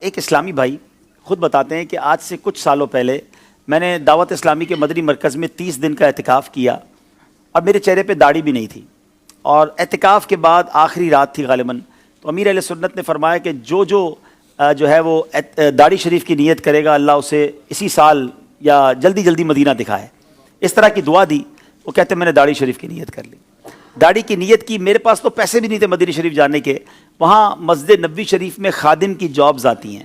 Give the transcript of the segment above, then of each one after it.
ایک اسلامی بھائی خود بتاتے ہیں کہ آج سے کچھ سالوں پہلے میں نے دعوت اسلامی کے مدنی مرکز میں 30 دن کا اعتکاف کیا اور میرے چہرے پہ داڑھی بھی نہیں تھی، اور اعتکاف کے بعد آخری رات تھی غالباً، تو امیر اہل سنت نے فرمایا کہ جو ہے وہ داڑھی شریف کی نیت کرے گا اللہ اسے اسی سال یا جلدی جلدی مدینہ دکھائے، اس طرح کی دعا دی۔ وہ کہتے ہیں میں نے داڑھی شریف کی نیت کر لی، داڑھی کی نیت کی، میرے پاس تو پیسے بھی نہیں تھے مدینہ شریف جانے کے، وہاں مسجد نبوی شریف میں خادم کی جابز آتی ہیں،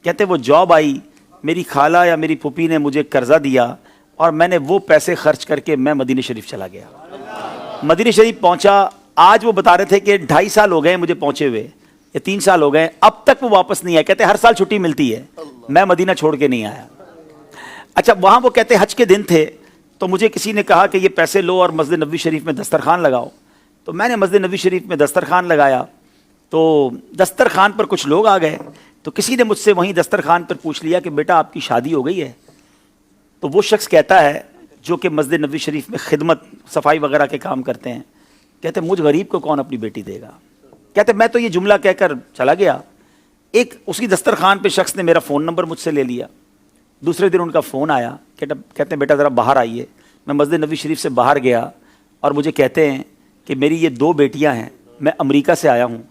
کہتے وہ جاب آئی، میری خالہ یا میری پھوپھی نے مجھے قرضہ دیا اور میں نے وہ پیسے خرچ کر کے میں مدینہ شریف چلا گیا۔ مدینہ شریف پہنچا، آج وہ بتا رہے تھے کہ 2.5 سال ہو گئے مجھے پہنچے ہوئے یا 3 سال ہو گئے، اب تک وہ واپس نہیں آئے، کہتے ہر سال چھٹی ملتی ہے، میں مدینہ چھوڑ کے نہیں آیا۔ اچھا وہاں وہ کہتے حج کے دن تھے، تو مجھے کسی نے کہا کہ یہ پیسے لو اور مسجد نبوی شریف میں دسترخوان لگاؤ، تو میں نے مسجد نبوی شریف میں دسترخوان لگایا، تو دسترخوان پر کچھ لوگ آ گئے، تو کسی نے مجھ سے وہیں دسترخوان پر پوچھ لیا کہ بیٹا آپ کی شادی ہو گئی ہے؟ تو وہ شخص کہتا ہے جو کہ مسجد نبوی شریف میں خدمت صفائی وغیرہ کے کام کرتے ہیں، کہتے مجھ غریب کو کون اپنی بیٹی دے گا؟ کہتے میں تو یہ جملہ کہہ کر چلا گیا، ایک اسی دسترخوان پہ شخص نے میرا فون نمبر مجھ سے لے لیا، دوسرے دن ان کا فون آیا، کہتے ہیں بیٹا ذرا باہر آئیے۔ میں مسجد نبوی شریف سے باہر گیا اور مجھے کہتے ہیں کہ میری یہ 2 بیٹیاں ہیں، میں امریکہ سے آیا ہوں،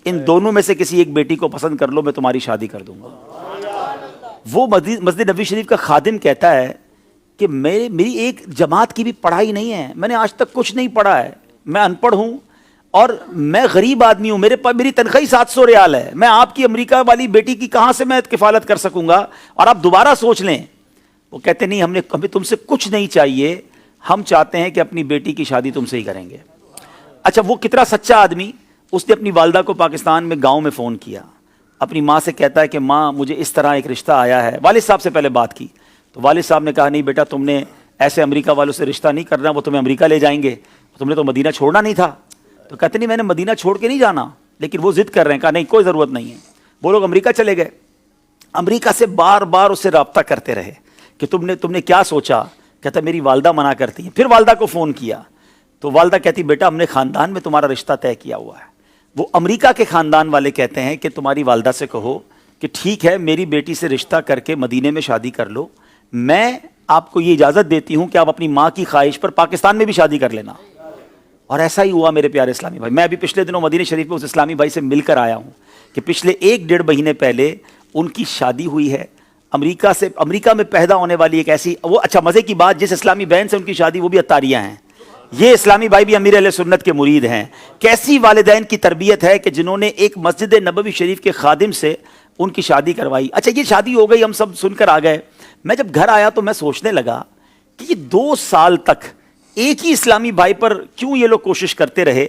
ان دونوں میں سے کسی ایک بیٹی کو پسند کر لو، میں تمہاری شادی کر دوں گا۔ وہ مسجد نبوی شریف کا خادم کہتا ہے کہ میری ایک جماعت کی بھی پڑھائی نہیں ہے، میں نے آج تک کچھ نہیں پڑھا ہے، میں ان پڑھ ہوں اور میں غریب آدمی ہوں، میری تنخواہ 700 ریال ہے، میں آپ کی امریکہ والی بیٹی کی کہاں سے میں کفالت کر سکوں گا، اور آپ دوبارہ سوچ لیں۔ وہ کہتے نہیں ہمیں تم سے کچھ نہیں چاہیے، ہم چاہتے ہیں کہ اپنی بیٹی کی شادی تم سے ہی کریں گے۔ اچھا وہ کتنا سچا آدمی، اس نے اپنی والدہ کو پاکستان میں گاؤں میں فون کیا، اپنی ماں سے کہتا ہے کہ ماں مجھے اس طرح ایک رشتہ آیا ہے، والد صاحب سے پہلے بات کی، تو والد صاحب نے کہا نہیں بیٹا تم نے ایسے امریکہ والوں سے رشتہ نہیں کرنا، وہ تمہیں امریکہ لے جائیں گے، تم نے تو مدینہ چھوڑنا نہیں تھا۔ تو کہتے نہیں میں نے مدینہ چھوڑ کے نہیں جانا، لیکن وہ ضد کر رہے ہیں، کہا نہیں کوئی ضرورت نہیں ہے۔ وہ لوگ امریکہ چلے گئے، امریکہ سے بار بار اس سے رابطہ کرتے رہے کہ تم نے کیا سوچا؟ کہتا میری والدہ منع کرتی ہیں، پھر والدہ کو فون کیا تو والدہ کہتی بیٹا ہم نے خاندان میں تمہارا رشتہ طے کیا ہوا ہے۔ وہ امریکہ کے خاندان والے کہتے ہیں کہ تمہاری والدہ سے کہو کہ ٹھیک ہے میری بیٹی سے رشتہ کر کے مدینے میں شادی کر لو، میں آپ کو یہ اجازت دیتی ہوں کہ آپ اپنی ماں کی خواہش پر پاکستان میں بھی شادی کر لینا۔ اور ایسا ہی ہوا میرے پیارے اسلامی بھائی، میں ابھی پچھلے دنوں مدینہ شریف میں اس اسلامی بھائی سے مل کر آیا ہوں کہ پچھلے 1-1.5 مہینے پہلے ان کی شادی ہوئی ہے، امریکہ میں پیدا ہونے والی ایک ایسی، وہ اچھا مزے کی بات، جس اسلامی بہن سے ان کی شادی وہ بھی عطاریہ ہیں، یہ اسلامی بھائی بھی امیر اہل سنت کے مرید ہیں۔ کیسی والدین کی تربیت ہے کہ جنہوں نے ایک مسجد نبوی شریف کے خادم سے ان کی شادی کروائی۔ اچھا یہ شادی ہو گئی، ہم سب سن کر آ گئے، میں جب گھر آیا تو میں سوچنے لگا کہ یہ 2 سال تک ایک ہی اسلامی بھائی پر کیوں یہ لوگ کوشش کرتے رہے؟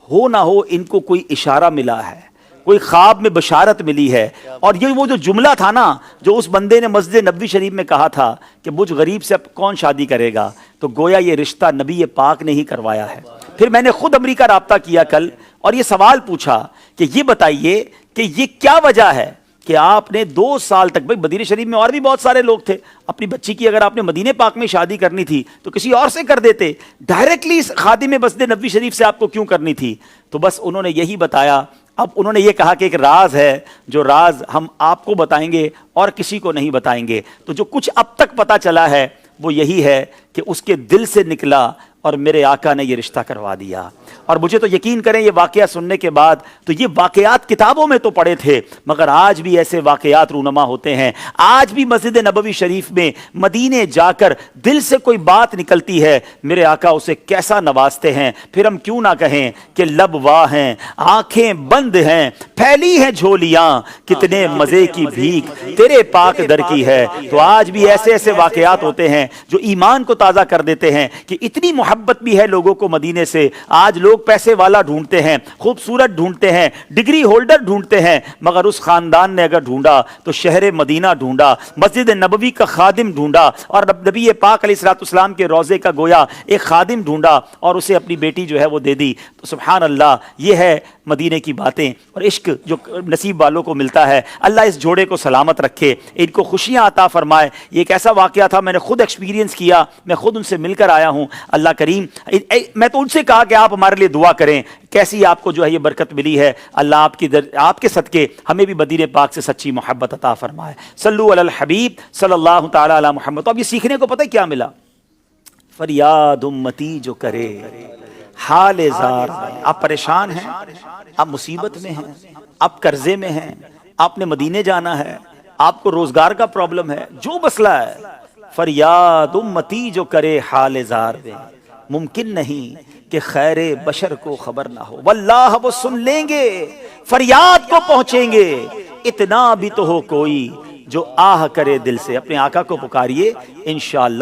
ہو نہ ہو ان کو کوئی اشارہ ملا ہے، کوئی خواب میں بشارت ملی ہے، اور یہ وہ جو جملہ تھا نا جو اس بندے نے مسجد نبوی شریف میں کہا تھا کہ مجھ غریب سے اب کون شادی کرے گا، تو گویا یہ رشتہ نبی پاک نے ہی کروایا ہے۔ پھر میں نے خود امریکہ رابطہ کیا کل اور یہ سوال پوچھا کہ یہ بتائیے کہ یہ کیا وجہ ہے کہ آپ نے 2 سال تک، بھائی مدینہ شریف میں اور بھی بہت سارے لوگ تھے، اپنی بچی کی اگر آپ نے مدینہ پاک میں شادی کرنی تھی تو کسی اور سے کر دیتے، ڈائریکٹلی خادم مسجد نبوی شریف سے آپ کو کیوں کرنی تھی؟ تو بس انہوں نے یہی بتایا۔ اب انہوں نے یہ کہا کہ ایک راز ہے، جو راز ہم آپ کو بتائیں گے اور کسی کو نہیں بتائیں گے، تو جو کچھ اب تک پتہ چلا ہے وہ یہی ہے کہ اس کے دل سے نکلا اور میرے آقا نے یہ رشتہ کروا دیا۔ اور مجھے تو یقین کریں یہ واقعہ سننے کے بعد، تو یہ واقعات کتابوں میں تو پڑھے تھے مگر آج بھی ایسے واقعات رونما ہوتے ہیں، آج بھی مسجد نبوی شریف میں مدینے جا کر دل سے کوئی بات نکلتی ہے، میرے آقا اسے کیسا نوازتے ہیں۔ پھر ہم کیوں نہ کہیں کہ لب واہ ہیں، آنکھیں بند ہیں، پھیلی ہیں جھولیاں، کتنے مزے کی بھیک تیرے پاک در کی ہے۔ تو آج بھی ایسے واقعات ہوتے ہیں جو ایمان کو تازہ کر دیتے ہیں کہ اتنی محبت بھی ہے لوگوں کو مدینے سے۔ آج لوگ پیسے والا ڈھونڈتے ہیں، خوبصورت ڈھونڈتے ہیں، ڈگری ہولڈر ڈھونڈتے ہیں، مگر اس خاندان نے اگر ڈھونڈا تو شہر مدینہ ڈھونڈا، مسجد نبوی کا خادم ڈھونڈا، اور نبی پاک علیہ الصلوۃ والسلام کے روضے کا گویا ایک خادم ڈھونڈا اور اسے اپنی بیٹی جو ہے وہ دے دی۔ تو سبحان اللہ، یہ ہے مدینے کی باتیں اور عشق جو نصیب والوں کو ملتا ہے، اللہ اس جوڑے کو سلامت رکھے، ان کو خوشیاں عطا فرمائے۔ یہ ایک ایسا واقعہ تھا، میں نے خود ایکسپیرینس کیا، میں خود ان سے مل کر آیا ہوں۔ اللہ کریم، میں تو ان سے کہا کہ آپ ہمارے لیے دعا کریں، کیسی آپ کو جو ہے یہ برکت ملی ہے، اللہ آپ کے صدقے ہمیں بھی مدینے پاک سے سچی محبت عطا فرمائے۔ صلو علی الحبیب صلی اللہ تعالی علی محمد۔ تو اب یہ سیکھنے کو پتہ کیا ملا؟ فریاد امتی جو کرے حال زار میں۔ آپ پریشان ہیں، آپ مصیبت میں ہیں، آپ قرضے میں ہیں، آپ نے مدینے جانا ہے، آپ کو روزگار کا پرابلم ہے، جو مسئلہ ہے، فریاد امتی جو کرے حال زار میں، ممکن نہیں کہ خیر بشر کو خبر نہ ہو، واللہ وہ سن لیں گے، فریاد کو پہنچیں گے۔ اتنا بھی تو ہو کوئی جو آہ کرے دل سے، اپنے آقا کو پکاریے، انشاءاللہ